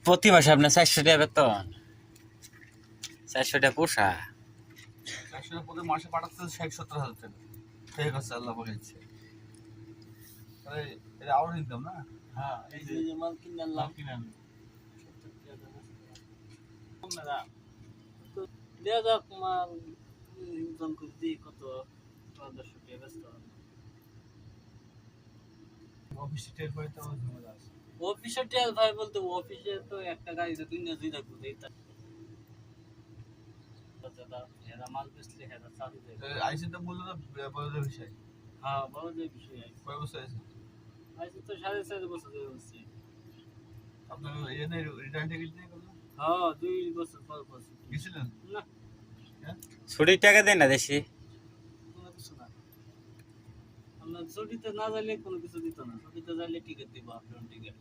প্রতি মাসে আপনার 400 টাকা বেতন, 400 টাকা পোষা? 400 টাকা প্রতি মাসে পাঠাচ্ছে 60-70 হাজার টাকা। ঠিক আছে, আল্লাহ বলেছে। তাহলে এটা আরো ইনকাম না? হ্যাঁ, এই যে মাল কিনে আনলাম, তো দেয়া যাক মাল ইনকাম করে দিই কত 1500 টাকা ব্যস্ত। অফিসে টের পাই তো ঝামেলা আছে। অফিসে টেল ভাই বলতে অফিসে তো একটা গাড়িতে 3 দিন থাকবো এই হেরা মাল বেচলে হেরা চালু দেয়। আইসিতে মূল্য তো বড়দের বিষয়। হ্যাঁ, বড় যে বিষয় আছে। কয় বছর আছে? আইসি তো 4.5 বছর ধরে হচ্ছে। আপনার এনে রিটার্ন টিকিট দিয়ে করলেন? হ্যাঁ, 2 বছর পর বছর গেছিলেন? না, ছুটির টাকা দেন না দেশি? কোনো কিছু না। আমরা ছুটিতে না যাইলে কোনো কিছু দিত না, ছুটিতে যাইলে টিকিট দিব, আপনার টিকিট।